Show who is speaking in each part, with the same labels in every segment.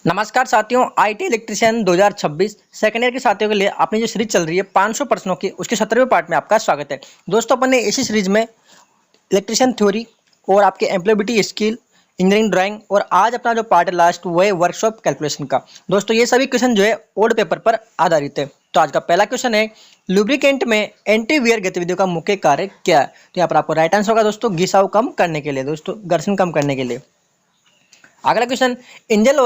Speaker 1: नमस्कार साथियों, IT electrician 2026 second year के साथियों के लिए अपनी जो सीरीज चल रही है 500 प्रश्नों की, उसके 17वें पार्ट में आपका स्वागत है। दोस्तों, अपन ने इसी सीरीज में इलेक्ट्रीशियन थ्योरी और आपके एम्प्लॉयबिलिटी स्किल, इंजीनियरिंग ड्राइंग और आज अपना जो पार्ट है लास्ट वो है वर्कशॉप कैलकुलेशन का। दोस्तों, ये सभी क्वेश्चन जो है ओल्ड पेपर पर आधारित है। तो आज का पहला क्वेश्चन है, लुब्रिकेंट में एंटी वियर गतिविधियों का मुख्य कार्य क्या है। तो यहाँ पर आपको राइट आंसर होगा दोस्तों, घिसाव कम करने के लिए, दोस्तों घर्षण कम करने के लिए। अगला क्वेश्चन, इंजन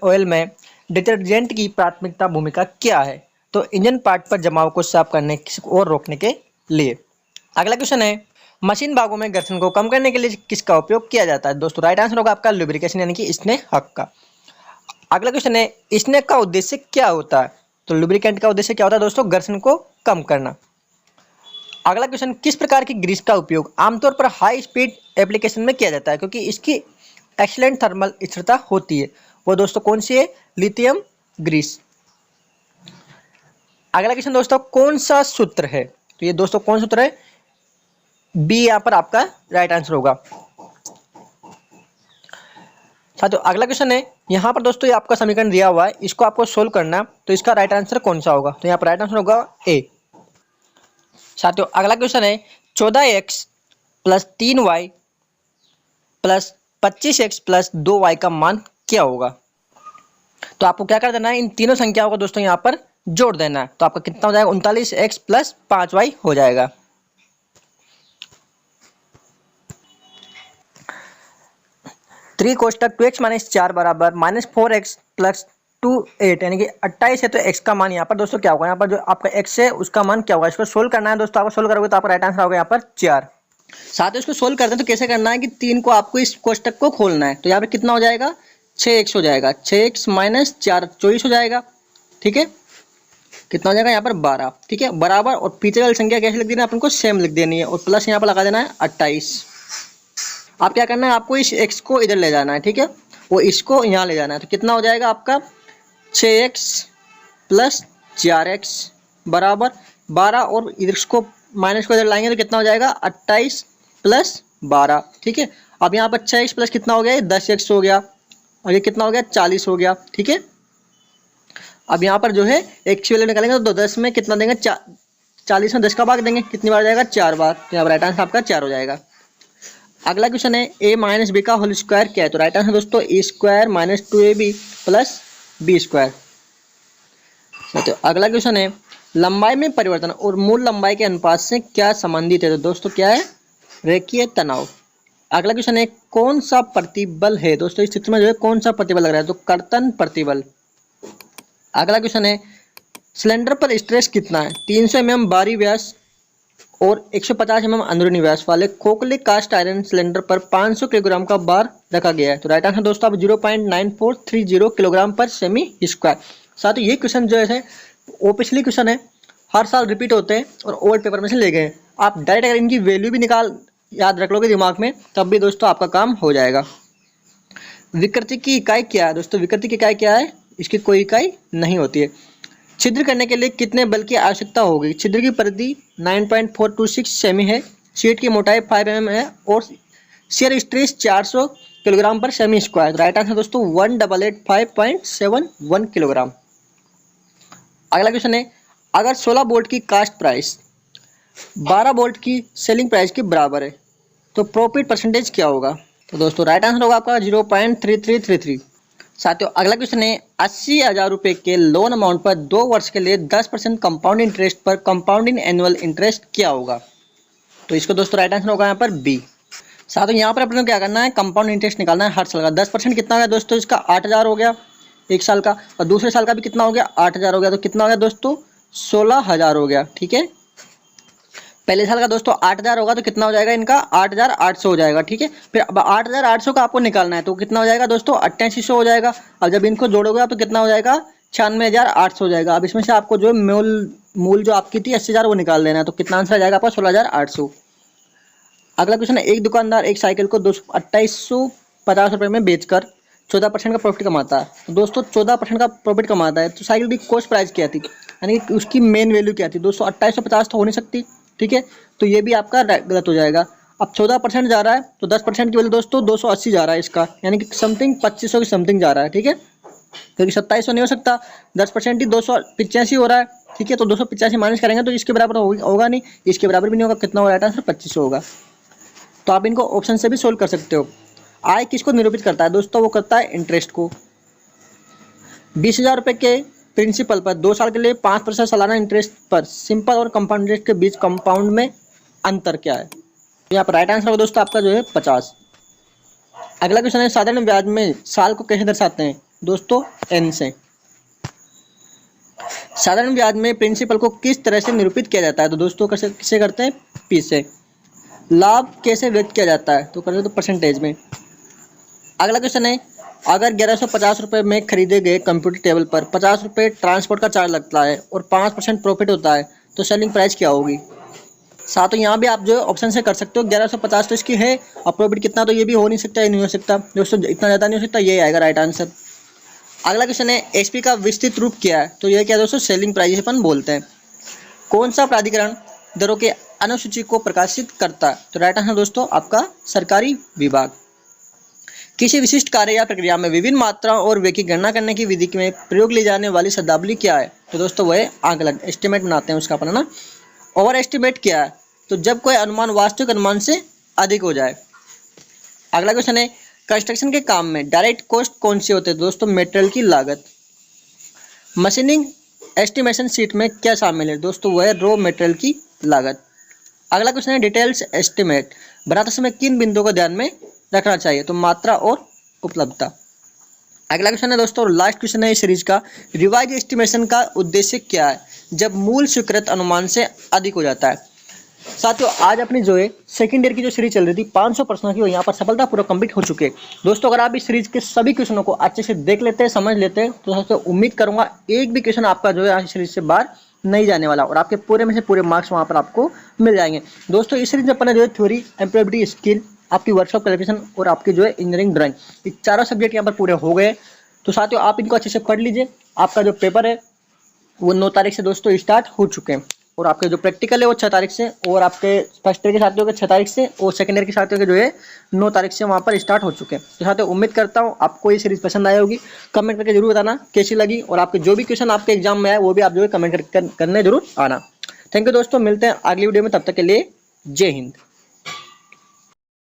Speaker 1: ऑयल में डिटर्जेंट की प्राथमिकता भूमिका क्या है। तो इंजन पार्ट पर जमाव को साफ करने और रोकने के लिए। अगला क्वेश्चन है, मशीन भागों में घर्षण को कम करने के लिए किसका उपयोग किया जाता है। दोस्तों राइट आंसर होगा आपका लुब्रिकेशन यानी कि स्नेहक का। अगला क्वेश्चन है, स्नेहक का उद्देश्य क्या होता है। तो लुब्रिकेंट का उद्देश्य क्या होता है दोस्तों, घर्षण को कम करना। अगला क्वेश्चन, किस प्रकार की ग्रीस का उपयोग आमतौर पर हाई स्पीड एप्लीकेशन में किया जाता है क्योंकि इसकी एक्सीलेंट थर्मल स्थिरता होती है। वो दोस्तों कौन सी है, लिथियम ग्रीस। अगला क्वेश्चन दोस्तों, कौन सा सूत्र है। तो ये दोस्तों कौन सूत्र है, बी यहां पर आपका राइट आंसर होगा। साथियों अगला क्वेश्चन है, यहां पर दोस्तों ये आपका समीकरण दिया हुआ है, इसको आपको सोल्व करना, तो इसका राइट आंसर कौन सा होगा। तो यहाँ पर राइट आंसर होगा ए। साथियों अगला क्वेश्चन है, 14x plus 3y plus 25x plus 2y का मान क्या होगा। तो आपको क्या कर देना है, इन तीनों संख्याओं को दोस्तों यहाँ पर जोड़ देना है। तो आपका कितना हो जाएगा, 39x प्लस 5y हो जाएगा। थ्री कोष्टक 2x माइनस 4 बराबर माइनस 4x प्लस 2 8 यानी कि 28 है। तो x का मान यहाँ पर दोस्तों क्या होगा, यहाँ पर जो आपका x है उसका मान क्या होगा, इसको सोल्व करना है दोस्तों। आपको सोल्व करोगे तो आपका राइट आंसर होगा यहाँ पर 4। साथ ही इसको सोल्व करते हैं तो कैसे करना है कि 3 को आपको इस कोष्टक को खोलना है। तो यहाँ पे कितना हो जाएगा, 6x हो जाएगा, 6x माइनस 4 24 हो जाएगा। ठीक है, कितना हो जाएगा यहाँ पर 12। ठीक है, बराबर और पीछे वाली संख्या कैसे लिख देना है, अपन को सेम लिख देनी है और प्लस यहाँ पर लगा देना है 28। आप क्या करना है, आपको इस x को इधर ले जाना है। ठीक है, वो इसको यहाँ ले जाना है। तो कितना हो जाएगा आपका 6x प्लस 4x बराबर 12 और इधर इसको माइनस को इधर लाएंगे तो कितना हो जाएगा 28 प्लस 12। ठीक है, अब यहाँ पर 6x प्लस कितना हो गया, 10x हो गया और ये कितना हो गया 40 हो गया। ठीक है, अब यहाँ पर जो है x वैल्यू निकालेंगे तो 10 में कितना देंगे, 40 में 10 का भाग देंगे, कितनी बार जाएगा 4 बार। तो यहाँ पर राइट आंसर आपका 4 हो जाएगा। अगला क्वेश्चन है, a माइनस बी का होल स्क्वायर क्या है। तो राइट आंसर दोस्तों A square minus 2ab plus B square. तो अगला क्वेश्चन है, लंबाई में परिवर्तन और मूल लंबाई के अनुपात से क्या संबंधित है। तो दोस्तों क्या है, रेखीय तनाव। अगला क्वेश्चन है, कौन सा प्रतिबल है। दोस्तों इस चित्र में जो है कौन सा प्रतिबल लग रहा है, तो कर्तन प्रतिबल। अगला क्वेश्चन है, सिलेंडर पर स्ट्रेस कितना है। 300 mm बाहरी व्यास और 150 mm अंदरूनी व्यास वाले खोखले कास्ट आयरन सिलेंडर पर 500 किलोग्राम का भार रखा गया है। तो राइट आंसर दोस्तों आप 0.9430 किलोग्राम पर सेमी स्क्वायर। साथ ही ये क्वेश्चन जो है वो पिछली क्वेश्चन है, हर साल रिपीट होते हैं और ओल्ड पेपर में से ले गए। आप डायरेक्ट अगर इनकी वैल्यू भी निकाल याद रख लोगे दिमाग में, तब भी दोस्तों आपका काम हो जाएगा। विकृति की इकाई क्या है। दोस्तों विकृति की इकाई क्या है, इसकी कोई इकाई नहीं होती है। छिद्र करने के लिए कितने बल की आवश्यकता होगी। छिद्र की परिधि 9.426 सेमी है, शीट की मोटाई 5 mm है और शियर स्ट्रेस 400 किलोग्राम पर सेमी स्क्वायर। राइट आंसर दोस्तों 1885.71 किलोग्राम। अगला क्वेश्चन है, अगर 16 वोल्ट की कास्ट प्राइस 12 वोल्ट की सेलिंग प्राइस के बराबर है तो प्रॉफिट परसेंटेज क्या होगा। तो दोस्तों राइट आंसर होगा आपका 0.3333। साथियों अगला क्वेश्चन है, 80,000 रुपये के लोन अमाउंट पर 2 वर्ष के लिए 10% कंपाउंड इंटरेस्ट पर कंपाउंडिंग एनुअल इंटरेस्ट क्या होगा। तो इसको दोस्तों राइट आंसर होगा यहाँ पर बी। साथियों यहाँ पर अपने क्या करना है, कंपाउंड इंटरेस्ट निकालना है हर साल का। 10% कितना हो गया दोस्तों, इसका 8,000 हो गया एक साल का, और दूसरे साल का भी कितना हो गया 8,000 हो गया। तो कितना हो गया दोस्तों 16,000 हो गया। ठीक है, पहले साल का दोस्तों 8,000 होगा तो कितना हो जाएगा इनका 8,800 हो जाएगा। ठीक है, फिर अब 8,800 का आपको निकालना है तो कितना हो जाएगा दोस्तों 8800 हो जाएगा। अब जब इनको जोड़ोगे तो कितना हो जाएगा 96,800 हो जाएगा। अब इसमें से आपको जो मूल जो आपकी थी 80,000 वो निकाल देना है। तो कितना आंसर आ जाएगा आपका 16,800। अगला क्वेश्चन है, एक दुकानदार एक साइकिल को 2850 रुपये में बेचकर 14% का प्रॉफिट कमाता है। तो दोस्तों 14% का प्रॉफिट कमाता है तो साइकिल की कॉस्ट प्राइस क्या थी, यानी उसकी मेन वैल्यू क्या थी दोस्तों 2850 तो हो नहीं सकती। ठीक है, तो ये भी आपका गलत हो जाएगा। अब 14% जा रहा है तो 10% की वैल्यू दोस्तों 280 जा रहा है इसका, यानी कि समथिंग 2500 की समथिंग जा रहा है। ठीक है, क्योंकि 2700 नहीं हो सकता, 10% ही 285 हो रहा है, ठीक है। तो 285 माइनस करेंगे तो इसके बराबर होगा नहीं, इसके बराबर भी नहीं होगा, कितना होगा राइट आंसर 2500 होगा। तो आप इनको ऑप्शन से भी सोल्व कर सकते हो। आय किसको निरूपित करता है दोस्तों, वो करता है इंटरेस्ट को। 20,000 रुपये के प्रिंसिपल पर 2 साल के लिए 5% सालाना इंटरेस्ट पर सिंपल और कंपाउंड इंटरेस्ट के बीच कंपाउंड में अंतर क्या है। यहाँ पर राइट आंसर होगा दोस्तों आपका जो है 50। अगला क्वेश्चन है साधारण ब्याज में साल को कैसे दर्शाते हैं दोस्तों, एन से। साधारण ब्याज में प्रिंसिपल को किस तरह से निरूपित किया जाता है, तो दोस्तों किसे करते हैं, पी से। लाभ कैसे व्यक्त किया जाता है, तो करें तो परसेंटेज में। अगला क्वेश्चन है अगर 1150 रुपये में खरीदे गए कंप्यूटर टेबल पर 50 रुपये ट्रांसपोर्ट का चार्ज लगता है और 5% प्रॉफिट होता है तो सेलिंग प्राइस क्या होगी। साथ ही यहाँ भी आप जो ऑप्शन से कर सकते हो, 1150 तो इसकी है, और प्रॉफिट कितना, तो ये भी हो नहीं सकता, ये नहीं हो सकता दोस्तों, इतना ज़्यादा नहीं हो सकता, ये आएगा राइट आंसर। अगला क्वेश्चन है एसपी का विस्तृत रूप क्या है, तो ये क्या दोस्तों, सेलिंग प्राइस अपन बोलते हैं। कौन सा प्राधिकरण दरों के अनुसूची को प्रकाशित करता है, तो राइट आंसर दोस्तों आपका सरकारी विभाग। किसी विशिष्ट कार्य या प्रक्रिया में विभिन्न मात्राओं और व्यय की गणना करने की विधि में प्रयोग ली जाने वाली शब्दावली क्या है, तो दोस्तों वह आकलन, एस्टिमेट बनाते हैं उसका अपन, है ना। ओवर एस्टिमेट क्या है, तो जब कोई अनुमान वास्तविक अनुमान से अधिक हो जाए। अगला क्वेश्चन है कंस्ट्रक्शन के काम में डायरेक्ट कॉस्ट कौन सी होते हैं, दोस्तों मटेरियल की लागत। मशीनिंग एस्टिमेशन शीट में क्या शामिल है, दोस्तों वह रॉ मटेरियल की लागत। अगला क्वेश्चन है डिटेल्स एस्टिमेट बनाते समय किन बिंदुओं को ध्यान में रखना चाहिए, तो मात्रा और उपलब्धता। अगला क्वेश्चन है दोस्तों लास्ट क्वेश्चन है इस सीरीज का, रिवाइज एस्टिमेशन का उद्देश्य क्या है जब मूल स्वीकृत अनुमान से अधिक हो जाता है। साथियों आज अपनी जो है सेकंड ईयर की जो सीरीज चल रही थी 500 प्रश्नों की, वो यहाँ पर सफलतापूर्वक कंप्लीट हो चुके हैं दोस्तों। अगर आप इस सीरीज के सभी क्वेश्चनों को अच्छे से देख लेते हैं, समझ लेते हैं, तो सबसे उम्मीद करूंगा एक भी क्वेश्चन आपका जो है आज सीरीज से बाहर नहीं जाने वाला, और आपके पूरे में से पूरे मार्क्स वहाँ पर आपको मिल जाएंगे दोस्तों। इस सीरीज में अपना जो है थ्योरी, एम्प्लॉयबिलिटी, स्किल, आपकी वर्कशॉप कैलकुलेशन और आपकी जो है इंजीनियरिंग ड्राइंग, ये चारों सब्जेक्ट यहाँ पर पूरे हो गए। तो साथियों आप इनको अच्छे से पढ़ लीजिए। आपका जो पेपर है वो 9 तारीख से दोस्तों स्टार्ट हो चुके हैं, और आपके जो प्रैक्टिकल है वो 6 तारीख से, और आपके फर्स्ट ईयर के साथियों के 6 तारीख से, और सेकंड ईयर के साथियों के जो है 9 तारीख से वहाँ पर स्टार्ट हो चुके हैं। तो साथियों उम्मीद करता हूँ आपको ये सीरीज पसंद आई होगी। कमेंट करके जरूर बताना कैसी लगी, और आपके जो भी क्वेश्चन आपके एग्जाम में आए वो भी आप जो है कमेंट करने जरूर आना। थैंक यू दोस्तों, मिलते हैं अगली वीडियो में, तब तक के लिए जय हिंद।